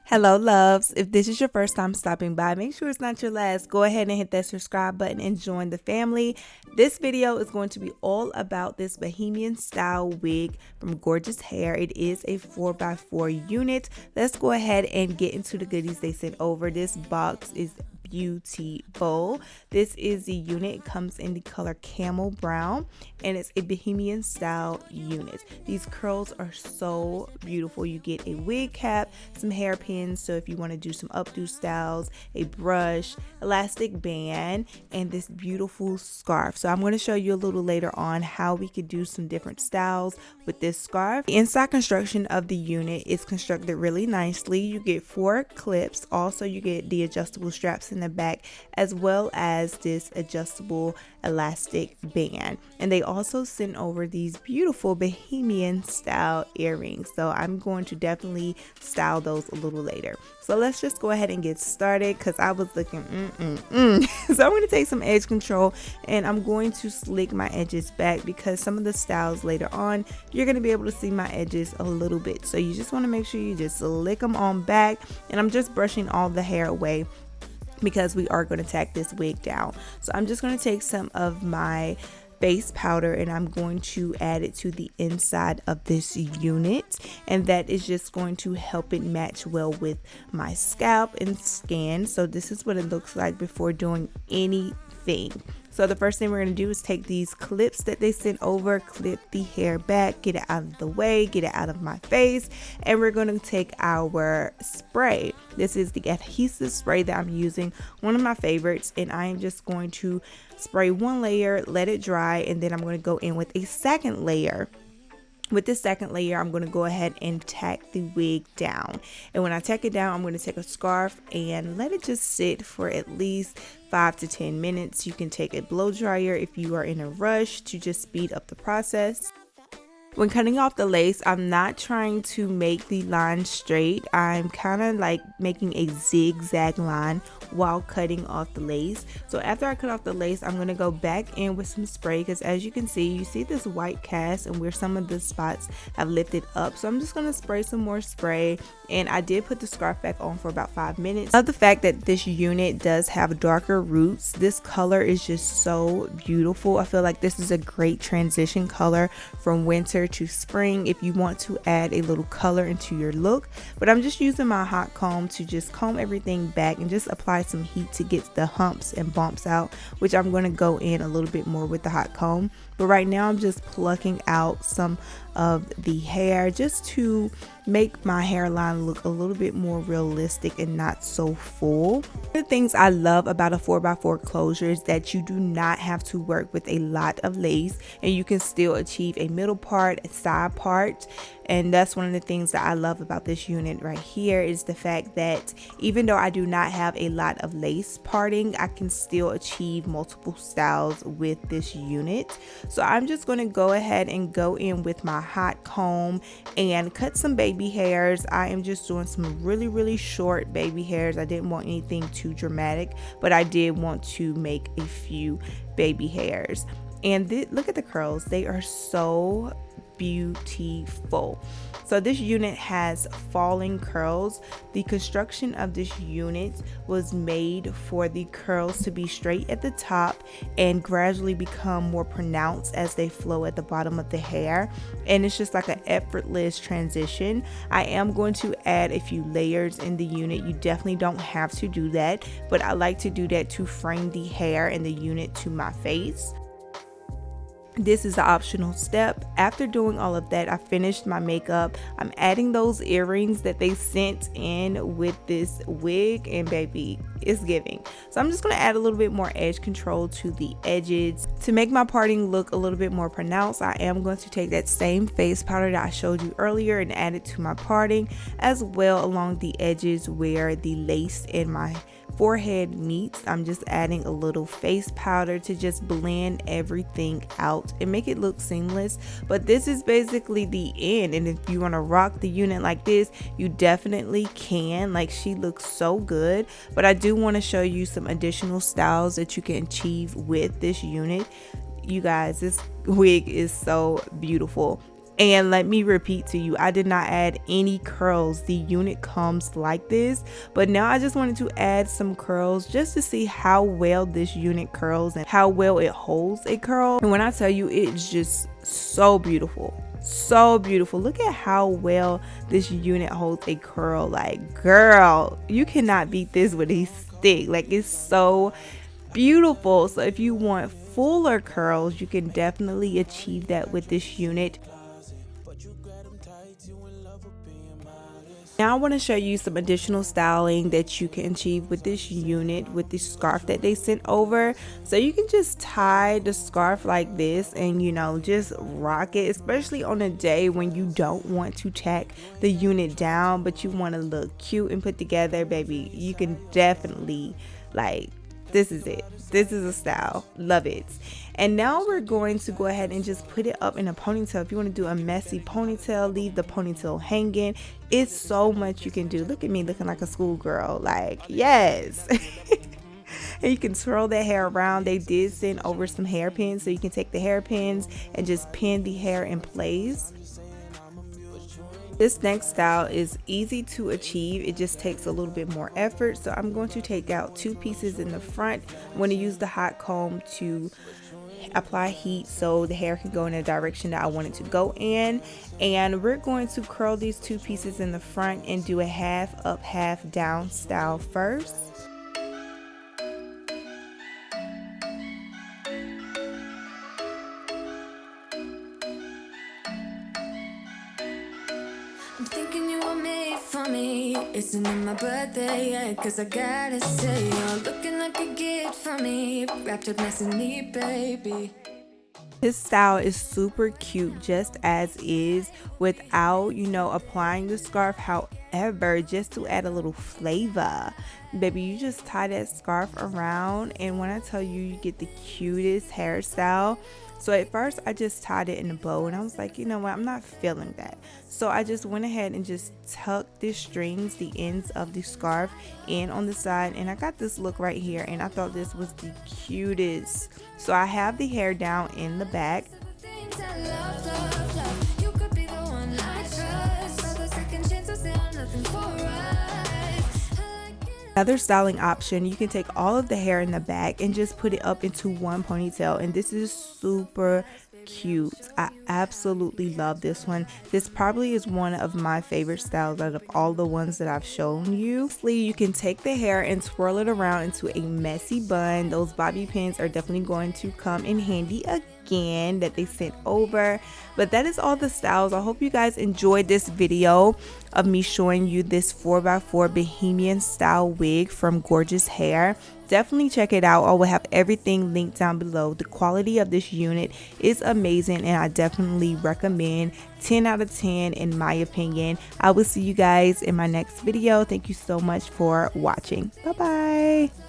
Hello, loves. If this is your first time stopping by, make sure it's not your last. Go ahead and hit that subscribe button and join the family. This video is going to be all about this Bohemian style wig from Gorgius Hair. It is a 4x4 unit. Let's go ahead and get into the goodies they sent over. This box is beautiful. This is the unit. It comes in the color camel brown and it's a Bohemian style unit. These curls are so beautiful. You get a wig cap, some hairpins, so if you want to do some updo styles, a brush, elastic band, and this beautiful scarf. So I'm going to show you a little later on how we could do some different styles with this scarf. The inside construction of the unit is constructed really nicely. You get 4 clips. Also, you get the adjustable straps in the back, as well as this adjustable elastic band. And they also sent over these beautiful Bohemian style earrings, so I'm going to definitely style those a little later. So let's just go ahead and get started, because I was looking So I'm going to take some edge control and I'm going to slick my edges back, because some of the styles later on you're going to be able to see my edges a little bit, so you just want to make sure you just slick them on back. And I'm just brushing all the hair away, because we are going to tack this wig down. So I'm just going to take some of my face powder and I'm going to add it to the inside of this unit, and that is just going to help it match well with my scalp and skin. So this is what it looks like before doing anything. So the first thing we're going to do is take these clips that they sent over, clip the hair back, get it out of the way, get it out of my face, and we're going to take our spray. This is the adhesive spray that I'm using, one of my favorites, and I am just going to spray one layer, let it dry, and then I'm going to go in with a second layer. With this second layer, I'm going to go ahead and tack the wig down. And when I tack it down, I'm going to take a scarf and let it just sit for at least 5 to 10 minutes. You can take a blow dryer if you are in a rush to just speed up the process. When cutting off the lace, I'm not trying to make the line straight. I'm kind of like making a zigzag line while cutting off the lace. So after I cut off the lace, I'm going to go back in with some spray, because as you can see, you see this white cast and where some of the spots have lifted up. So I'm just going to spray some more spray, and I did put the scarf back on for about 5 minutes. I love the fact that this unit does have darker roots. This color is just so beautiful. I feel like this is a great transition color from winter to spring if you want to add a little color into your look. But I'm just using my hot comb to just comb everything back and just apply some heat to get the humps and bumps out, which I'm going to go in a little bit more with the hot comb. But right now I'm just plucking out some of the hair just to make my hairline look a little bit more realistic and not so full. One of the things I love about a 4x4 closure is that you do not have to work with a lot of lace, and you can still achieve a middle part, a side part. And that's one of the things that I love about this unit right here, is the fact that even though I do not have a lot of lace parting, I can still achieve multiple styles with this unit. So I'm just going to go ahead and go in with my hot comb and cut some baby hairs. I am just doing some really short baby hairs. I didn't want anything too dramatic, but I did want to make a few baby hairs. And look at the curls. They are so beautiful. So this unit has falling curls. The construction of this unit was made for the curls to be straight at the top and gradually become more pronounced as they flow at the bottom of the hair, and it's just like an effortless transition. I am going to add a few layers in the unit. You definitely don't have to do that, but I like to do that to frame the hair and the unit to my face. This is an optional step. After doing all of that, I finished my makeup. I'm adding those earrings that they sent in with this wig, and baby, it's giving. So I'm just going to add a little bit more edge control to the edges to make my parting look a little bit more pronounced. I am going to take that same face powder that I showed you earlier and add it to my parting, as well along the edges where the lace in my forehead meets. I'm just adding a little face powder to just blend everything out and make it look seamless. But this is basically the end, and if you want to rock the unit like this, you definitely can. Like, she looks so good. But I do want to show you some additional styles that you can achieve with this unit. You guys, this wig is so beautiful. And let me repeat to you, I did not add any curls. The unit comes like this, but now I just wanted to add some curls just to see how well this unit curls and how well it holds a curl. And when I tell you, it's just so beautiful. So beautiful. Look at how well this unit holds a curl. Like, girl, you cannot beat this with a stick. Like, it's so beautiful. So if you want fuller curls, you can definitely achieve that with this unit. Now I want to show you some additional styling that you can achieve with this unit, with the scarf that they sent over. So you can just tie the scarf like this and, you know, just rock it, especially on a day when you don't want to tack the unit down, but you want to look cute and put together, baby. You can definitely, like, this is it. This is a style. Love it. And now we're going to go ahead and just put it up in a ponytail. If you want to do a messy ponytail, leave the ponytail hanging. It's so much you can do. Look at me looking like a schoolgirl. Like, yes. And you can twirl that hair around. They did send over some hairpins, so you can take the hairpins and just pin the hair in place. This next style is easy to achieve. It just takes a little bit more effort. So I'm going to take out 2 pieces in the front. I'm going to use the hot comb to apply heat so the hair can go in the direction that I want it to go in. And we're going to curl these 2 pieces in the front and do a half up, half down style first. I'm thinking you were made for me. Isn't it my birthday yet? Cause I gotta say, you're looking like a gift for me. Wrapped up nice and neat, baby. This style is super cute just as is without, you know, applying the scarf. However, just to add a little flavor, baby, you just tie that scarf around, and when I tell you, you get the cutest hairstyle. So at first I just tied it in a bow, and I was like, you know what, I'm not feeling that. So I just went ahead and just tucked the strings, the ends of the scarf in on the side, and I got this look right here, and I thought this was the cutest. So I have the hair down in the back. Another styling option, you can take all of the hair in the back and just put it up into one ponytail, and this is super cute. I absolutely love this one. This probably is one of my favorite styles out of all the ones that I've shown you. You can take the hair and twirl it around into a messy bun. Those bobby pins are definitely going to come in handy again that they sent over. But that is all the styles. I hope you guys enjoyed this video of me showing you this 4x4 Bohemian style wig from Gorgius Hair. Definitely check it out. I will have everything linked down below. The quality of this unit is amazing, and I definitely recommend. 10 out of 10 in my opinion. I will see you guys in my next video. Thank you so much for watching. Bye bye.